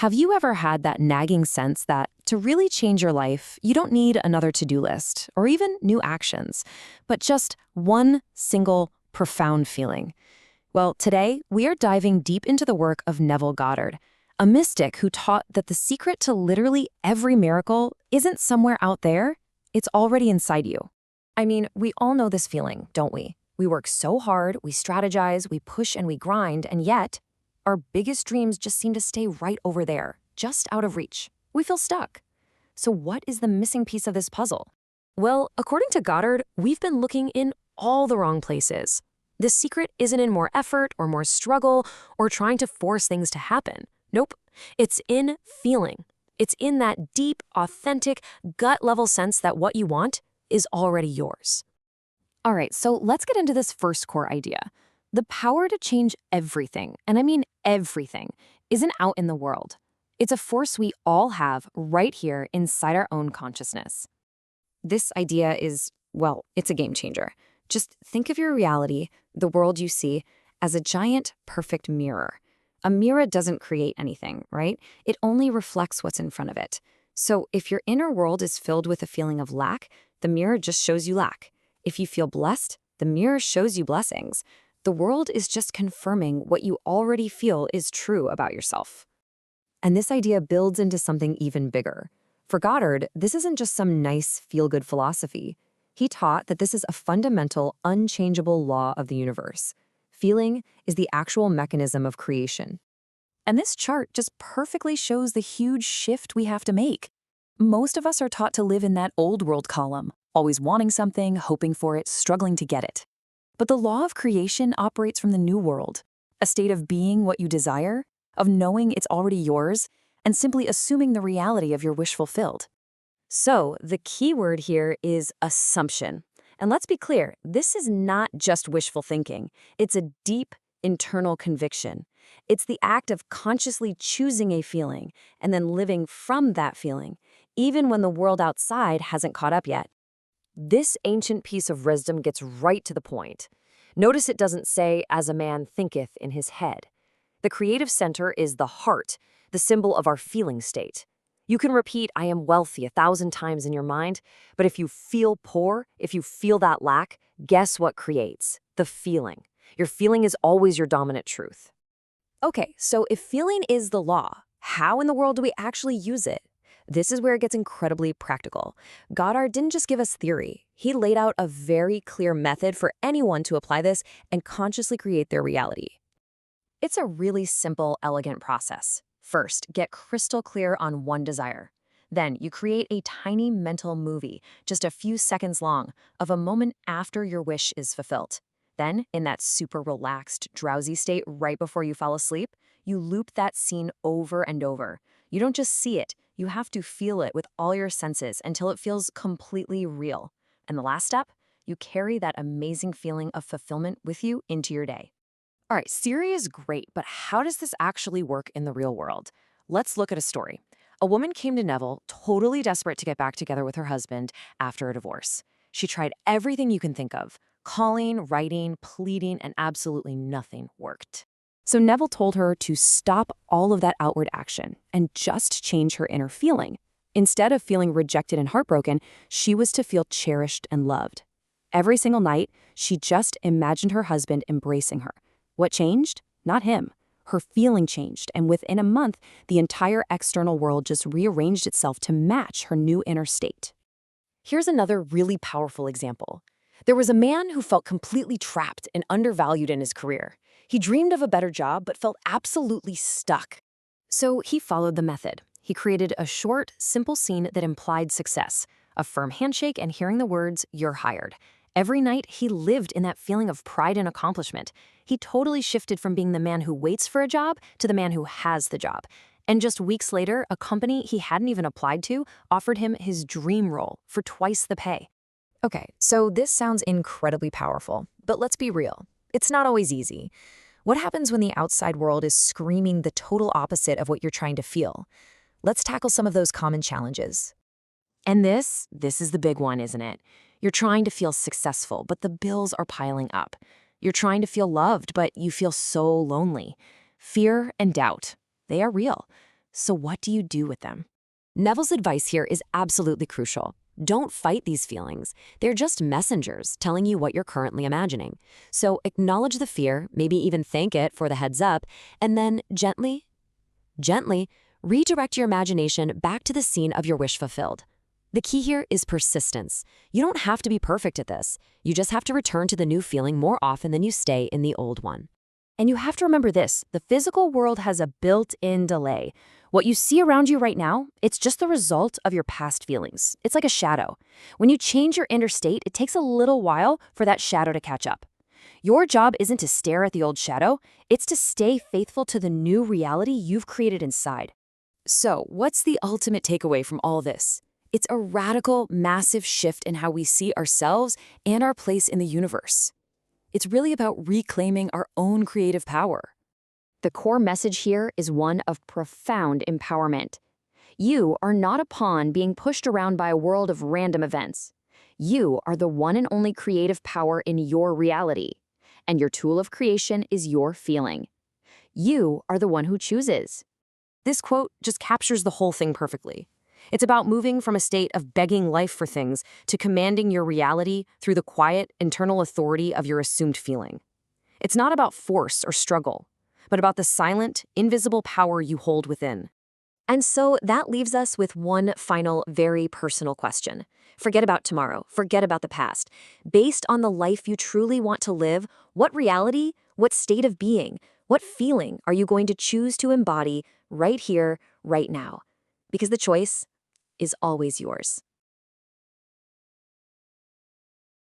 Have you ever had that nagging sense that to really change your life, you don't need another to-do list or even new actions, but just one single profound feeling? Well, today we are diving deep into the work of Neville Goddard, a mystic who taught that the secret to literally every miracle isn't somewhere out there, it's already inside you. I mean, we all know this feeling, don't we? We work so hard, we strategize, we push and we grind, and yet our biggest dreams just seem to stay right over there, just out of reach. We feel stuck. So what is the missing piece of this puzzle? Well, according to Goddard, we've been looking in all the wrong places. The secret isn't in more effort or more struggle or trying to force things to happen. Nope. It's in feeling. It's in that deep, authentic, gut-level sense that what you want is already yours. All right, so let's get into this first core idea. The power to change everything, and I mean everything, isn't out in the world. It's a force we all have right here inside our own consciousness. This idea is, well, it's a game changer. Just think of your reality, the world you see, as a giant, perfect mirror. A mirror doesn't create anything, right? It only reflects what's in front of it. So if your inner world is filled with a feeling of lack, the mirror just shows you lack. If you feel blessed, the mirror shows you blessings. The world is just confirming what you already feel is true about yourself. And this idea builds into something even bigger. For Goddard, this isn't just some nice feel-good philosophy. He taught that this is a fundamental, unchangeable law of the universe. Feeling is the actual mechanism of creation. And this chart just perfectly shows the huge shift we have to make. Most of us are taught to live in that old world column, always wanting something, hoping for it, struggling to get it. But the law of creation operates from the new world, a state of being what you desire, of knowing it's already yours, and simply assuming the reality of your wish fulfilled. So the key word here is assumption. And let's be clear, this is not just wishful thinking. It's a deep internal conviction. It's the act of consciously choosing a feeling and then living from that feeling, even when the world outside hasn't caught up yet. This ancient piece of wisdom gets right to the point. Notice it doesn't say, as a man thinketh in his head. The creative center is the heart, the symbol of our feeling state. You can repeat, I am wealthy 1,000 times in your mind, but if you feel poor, if you feel that lack, guess what creates? The feeling. Your feeling is always your dominant truth. Okay, so if feeling is the law, how in the world do we actually use it? This is where it gets incredibly practical. Goddard didn't just give us theory. He laid out a very clear method for anyone to apply this and consciously create their reality. It's a really simple, elegant process. First, get crystal clear on one desire. Then you create a tiny mental movie, just a few seconds long, of a moment after your wish is fulfilled. Then, in that super relaxed, drowsy state right before you fall asleep, you loop that scene over and over. You don't just see it, you have to feel it with all your senses until it feels completely real. And the last step, you carry that amazing feeling of fulfillment with you into your day. All right, theory is great, but how does this actually work in the real world? Let's look at a story. A woman came to Neville, totally desperate to get back together with her husband after a divorce. She tried everything you can think of, calling, writing, pleading, and absolutely nothing worked. So Neville told her to stop all of that outward action and just change her inner feeling. Instead of feeling rejected and heartbroken, she was to feel cherished and loved. Every single night, she just imagined her husband embracing her. What changed? Not him. Her feeling changed, and within a month, the entire external world just rearranged itself to match her new inner state. Here's another really powerful example. There was a man who felt completely trapped and undervalued in his career. He dreamed of a better job, but felt absolutely stuck. So he followed the method. He created a short, simple scene that implied success, a firm handshake and hearing the words, "You're hired." Every night, he lived in that feeling of pride and accomplishment. He totally shifted from being the man who waits for a job to the man who has the job. And just weeks later, a company he hadn't even applied to offered him his dream role for twice the pay. Okay, so this sounds incredibly powerful, but let's be real. It's not always easy. What happens when the outside world is screaming the total opposite of what you're trying to feel? Let's tackle some of those common challenges. And this is the big one, isn't it? You're trying to feel successful, but the bills are piling up. You're trying to feel loved, but you feel so lonely. Fear and doubt, they are real. So what do you do with them? Neville's advice here is absolutely crucial. Don't fight these feelings. They're just messengers telling you what you're currently imagining. So acknowledge the fear, maybe even thank it for the heads up, and then gently redirect your imagination back to the scene of your wish fulfilled. The key here is persistence. You don't have to be perfect at this. You just have to return to the new feeling more often than you stay in the old one. And you have to remember this, the physical world has a built-in delay. What you see around you right now, it's just the result of your past feelings. It's like a shadow. When you change your inner state, it takes a little while for that shadow to catch up. Your job isn't to stare at the old shadow, it's to stay faithful to the new reality you've created inside. So, what's the ultimate takeaway from all this? It's a radical, massive shift in how we see ourselves and our place in the universe. It's really about reclaiming our own creative power. The core message here is one of profound empowerment. You are not a pawn being pushed around by a world of random events. You are the one and only creative power in your reality, and your tool of creation is your feeling. You are the one who chooses. This quote just captures the whole thing perfectly. It's about moving from a state of begging life for things to commanding your reality through the quiet, internal authority of your assumed feeling. It's not about force or struggle, but about the silent, invisible power you hold within. And so that leaves us with one final, very personal question. Forget about tomorrow. Forget about the past. Based on the life you truly want to live, what reality, what state of being, what feeling are you going to choose to embody right here, right now? Because the choice is always yours.